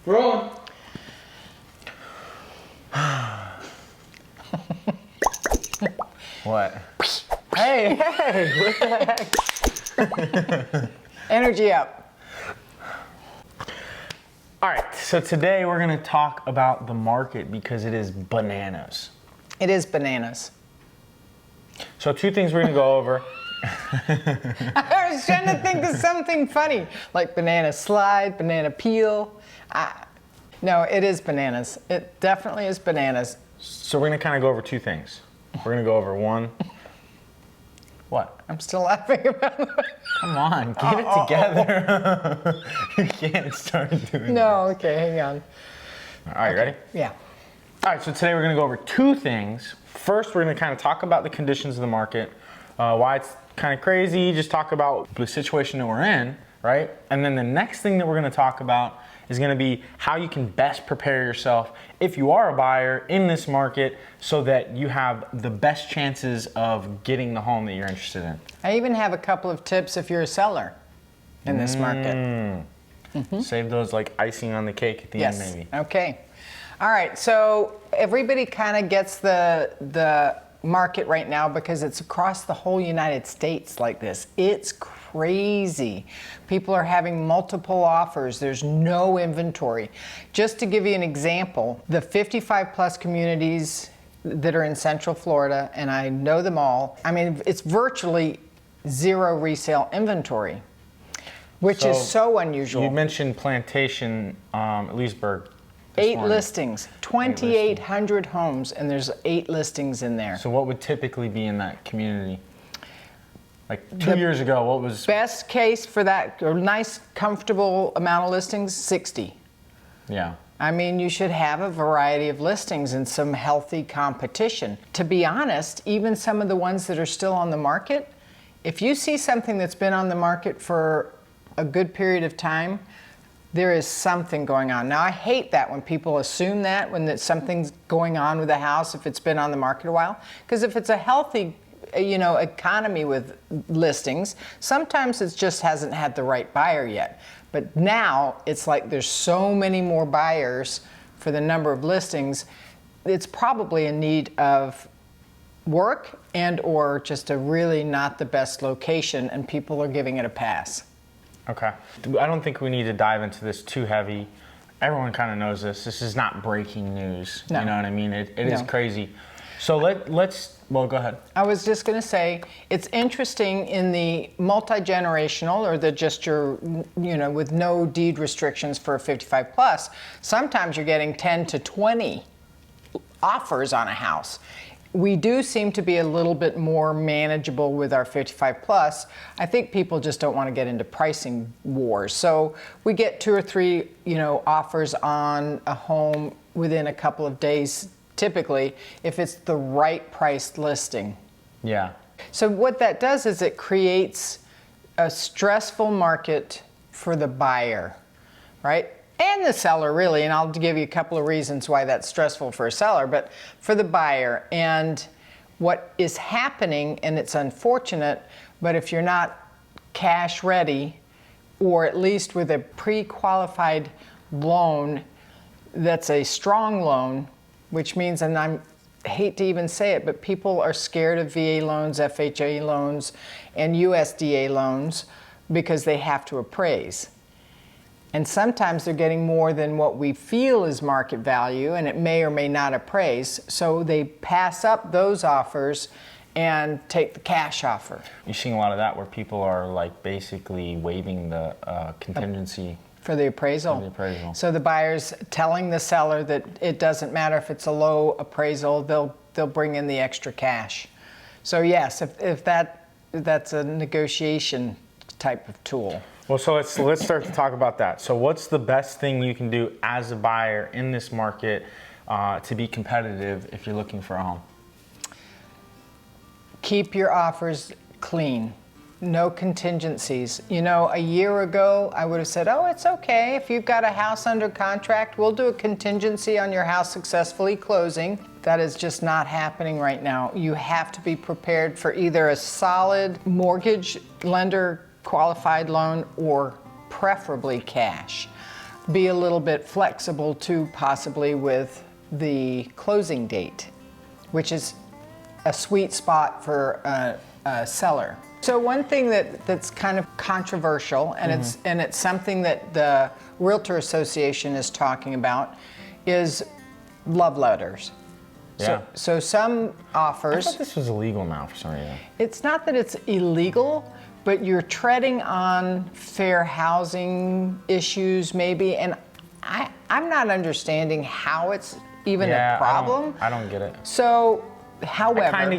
Rolling. What? Hey, what the heck? Energy up. All right, so today we're gonna talk about the market because it is bananas. It is bananas. So two things we're gonna go over. I was trying to think of something funny, like banana slide, banana peel. No, it is bananas. It definitely is bananas. So we're gonna kind of go over two things. We're gonna go over one. What? I'm still laughing about it. Come on, get it together. You can't start doing No, okay, hang on. All right, ready? Yeah. All right, so today we're gonna go over two things. First, we're gonna kind of talk about the conditions of the market, why it's kind of crazy, just talk about the situation that we're in, right? And then the next thing that we're gonna talk about is gonna be how you can best prepare yourself if you are a buyer in this market so that you have the best chances of getting the home that you're interested in. I even have a couple of tips if you're a seller in this market. Save those like icing on the cake at the end, maybe. Okay. All right, so everybody kind of gets the market right now because it's across the whole United States like this. It's crazy. People are having multiple offers. There's no inventory. Just to give you an example, the 55 plus communities that are in Central Florida, and I know them all, I mean, it's virtually zero resale inventory, which is so unusual. You mentioned Plantation, Leesburg. 8 listings, 2,800 homes, and there's 8 listings in there. So what would typically be in that community? Like 2 years ago, what was? Best case for that, or nice, comfortable amount of listings, 60. Yeah. I mean, you should have a variety of listings and some healthy competition. To be honest, even some of the ones that are still on the market, if you see something that's been on the market for a good period of time, there is something going on. Now, I hate that when people assume that, when something's going on with a house if it's been on the market a while. Because if it's a healthy, economy with listings, sometimes it just hasn't had the right buyer yet. But now, it's like there's so many more buyers for the number of listings, it's probably in need of work and or just a really not the best location, and people are giving it a pass. Okay. I don't think we need to dive into this too heavy. Everyone kind of knows this. This is not breaking news. No. You know what I mean? It is crazy. So well, go ahead. I was just going to say, it's interesting in the multi-generational or with no deed restrictions for a 55 plus, sometimes you're getting 10 to 20 offers on a house. We do seem to be a little bit more manageable with our 55 plus. I think people just don't want to get into pricing wars. So we get 2 or 3, offers on a home within a couple of days, typically, if it's the right priced listing. Yeah. So what that does is it creates a stressful market for the buyer, right? And the seller, really, and I'll give you a couple of reasons why that's stressful for a seller, but for the buyer. And what is happening, and it's unfortunate, but if you're not cash ready, or at least with a pre-qualified loan that's a strong loan, which means, and I hate to even say it, but people are scared of VA loans, FHA loans, and USDA loans because they have to appraise. And sometimes they're getting more than what we feel is market value, and it may or may not appraise. So they pass up those offers and take the cash offer. You're seeing a lot of that where people are like basically waiving the contingency. For the appraisal. So the buyer's telling the seller that it doesn't matter if it's a low appraisal, they'll bring in the extra cash. So yes, if that's a negotiation type of tool. Well, so let's start to talk about that. So what's the best thing you can do as a buyer in this market to be competitive if you're looking for a home? Keep your offers clean. No contingencies. A year ago, I would have said, oh, it's okay. If you've got a house under contract, we'll do a contingency on your house successfully closing. That is just not happening right now. You have to be prepared for either a solid mortgage lender qualified loan or preferably cash. be a little bit flexible too, possibly with the closing date, which is a sweet spot for a seller. So one thing that's kind of controversial, and it's something that the Realtor Association is talking about, is love letters. Yeah. So some offers. I thought this was illegal now for some reason. It's not that it's illegal, but you're treading on fair housing issues maybe, and I'm not understanding how it's even a problem. I don't get it. So, however. I kind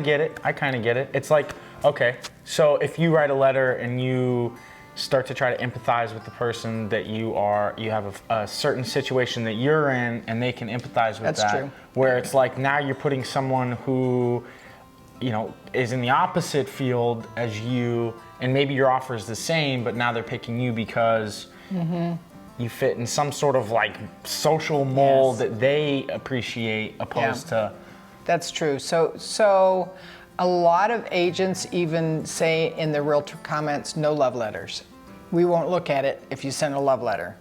of get it. It's like, okay, so if you write a letter and you start to try to empathize with the person that you have a certain situation that you're in, and they can empathize with That's that. true. Where it's like now you're putting someone who, is in the opposite field as you, and maybe your offer is the same, but now they're picking you because you fit in some sort of like social mold that they appreciate, opposed to. That's true. So a lot of agents even say in the realtor comments, no love letters. We won't look at it if you send a love letter.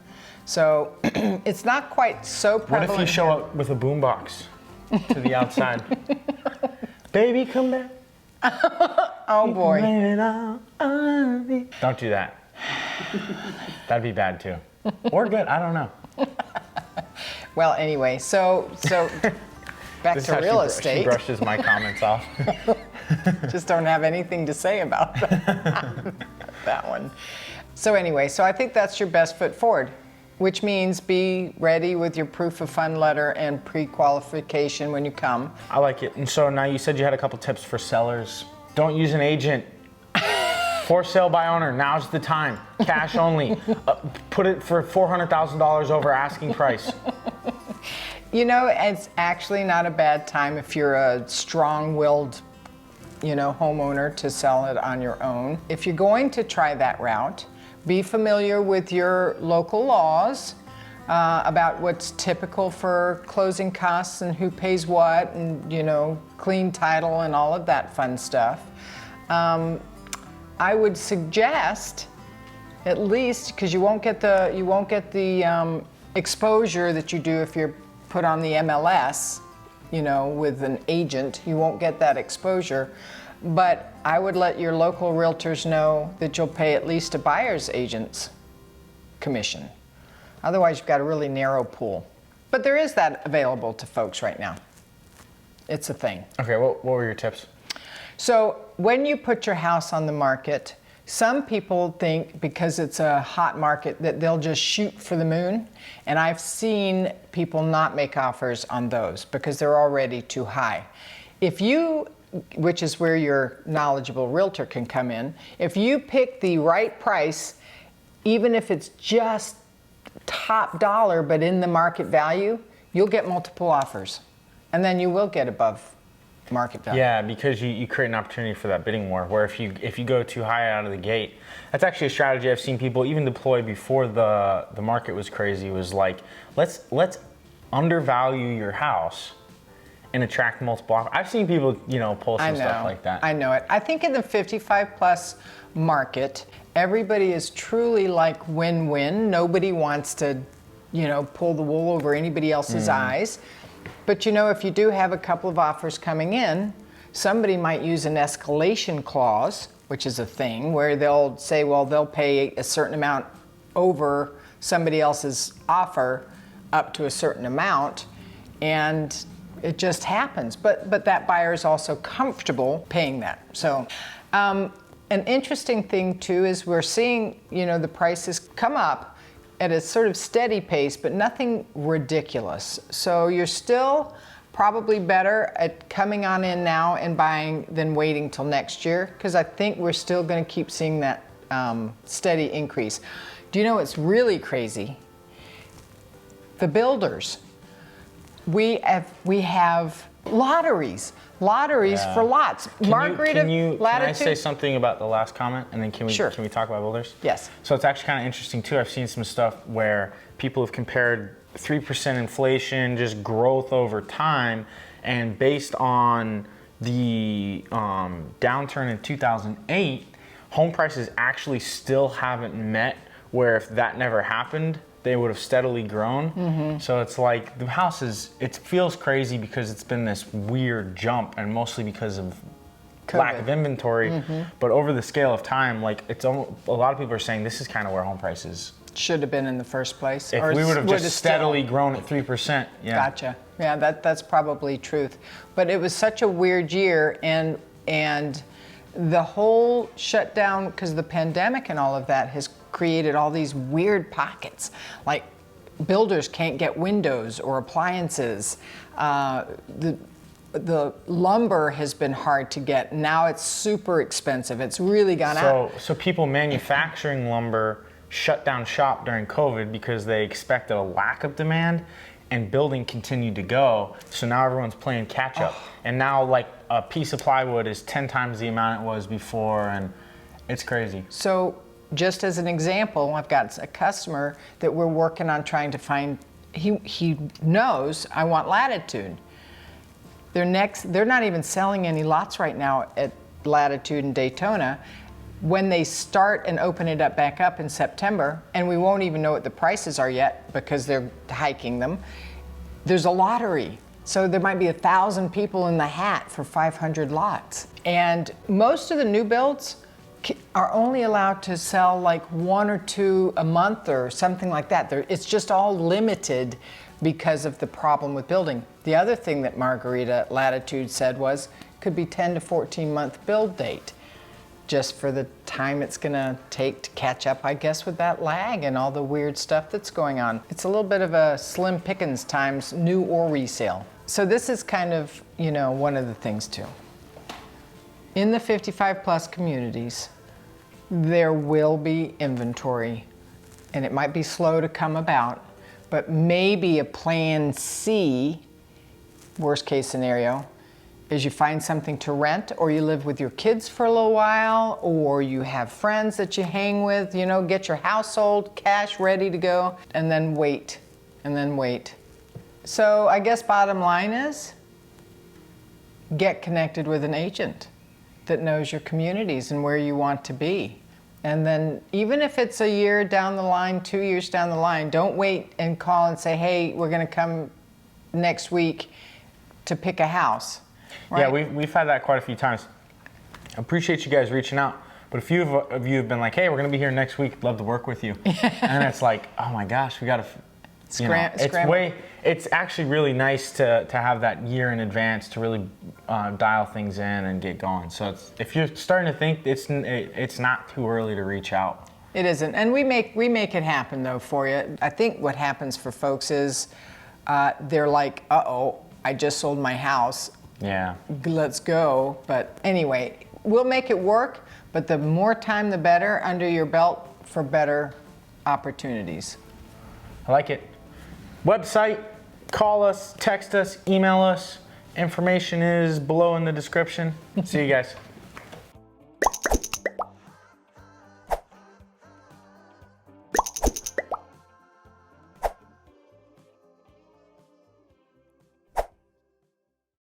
So it's not quite so prevalent. What if you show up with a boombox to the outside? Baby, come back. Oh boy. Don't do that. That'd be bad too. Or good, I don't know. Well, anyway, so back This is to how real She estate. brushes my comments off. Just don't have anything to say about that one. So anyway, so I think that's your best foot forward, which means be ready with your proof of fund letter and pre-qualification when you come. I like it. And so now you said you had a couple tips for sellers. Don't use an agent. For sale by owner, now's the time. Cash only. Put it for $400,000 over asking price. It's actually not a bad time if you're a strong-willed, homeowner to sell it on your own. If you're going to try that route, be familiar with your local laws about what's typical for closing costs and who pays what, and clean title and all of that fun stuff. I would suggest, at least, because you won't get the exposure that you do if you're put on the MLS, with an agent. You won't get that exposure. But I would let your local realtors know that you'll pay at least a buyer's agent's commission. Otherwise, you've got a really narrow pool. But there is that available to folks right now. It's a thing. Okay, what were your tips? So when you put your house on the market, some people think because it's a hot market that they'll just shoot for the moon. And I've seen people not make offers on those because they're already too high. Which is where your knowledgeable realtor can come in, if you pick the right price, even if it's just top dollar but in the market value, you'll get multiple offers. And then you will get above market value. Yeah, because you create an opportunity for that bidding war, where if you go too high out of the gate, that's actually a strategy I've seen people even deploy before the market was crazy, was like, let's undervalue your house and attract multiple offers. I've seen people, pull some stuff like that. I know it. I think in the 55 plus market, everybody is truly like win-win. Nobody wants to, pull the wool over anybody else's eyes. But if you do have a couple of offers coming in, somebody might use an escalation clause, which is a thing where they'll say, well, they'll pay a certain amount over somebody else's offer up to a certain amount, and it just happens. But that buyer is also comfortable paying that. So an interesting thing too is we're seeing, the prices come up at a sort of steady pace, but nothing ridiculous. So you're still probably better at coming on in now and buying than waiting till next year, because I think we're still going to keep seeing that steady increase. Do you know what's really crazy? The builders. We have lotteries for lots. Can Latitude. I say something about the last comment, and then can we Sure. can we talk about builders? Yes. So it's actually kind of interesting too. I've seen some stuff where people have compared 3% inflation, just growth over time, and based on the downturn in 2008, home prices actually still haven't met where if that never happened, they would have steadily grown. So it's like the house it feels crazy because it's been this weird jump, and mostly because of lack of inventory. But over the scale of time, like a lot of people are saying this is kind of where home prices should have been in the first place. If we would have just steadily grown at 3%. Yeah. Gotcha. Yeah, that's probably truth. But it was such a weird year, and the whole shutdown, because the pandemic and all of that has created all these weird pockets. Like builders can't get windows or appliances. The lumber has been hard to get. Now it's super expensive. It's really gone up. So people manufacturing lumber shut down shop during COVID because they expected a lack of demand, and building continued to go. So now everyone's playing catch up. And now like a piece of plywood is 10 times the amount it was before, and it's crazy. So just as an example, I've got a customer that we're working on trying to find. He knows I want Latitude. They're not even selling any lots right now at Latitude and Daytona. When they start and open it back up in September, and we won't even know what the prices are yet because they're hiking them, there's a lottery. So there might be 1,000 people in the hat for 500 lots. And most of the new builds are only allowed to sell like 1 or 2 a month or something like that. It's just all limited because of the problem with building. The other thing that Margarita Latitude said was could be 10 to 14 month build date, just for the time it's gonna take to catch up, I guess, with that lag and all the weird stuff that's going on. It's a little bit of a slim pickings times new or resale. So this is kind of, one of the things too. In the 55 plus communities, there will be inventory, and it might be slow to come about, but maybe a plan C, worst case scenario, is you find something to rent, or you live with your kids for a little while, or you have friends that you hang with, get your household cash ready to go, and then wait, and then wait. So I guess bottom line is, get connected with an agent that knows your communities and where you want to be. And then even if it's a year down the line, 2 years down the line, don't wait and call and say, hey, we're gonna come next week to pick a house. Right? Yeah, we've had that quite a few times. I appreciate you guys reaching out, but a few of you have been like, hey, we're gonna be here next week, love to work with you. And it's like, oh my gosh, we gotta, it's actually really nice to have that year in advance to really dial things in and get going. So if you're starting to think it's not too early to reach out. It isn't, and we make it happen though for you. I think what happens for folks is they're like, uh-oh, I just sold my house. Yeah. Let's go. But anyway, we'll make it work, but the more time the better under your belt for better opportunities. I like it. Website, call us, text us, email us. Information is below in the description. See you guys.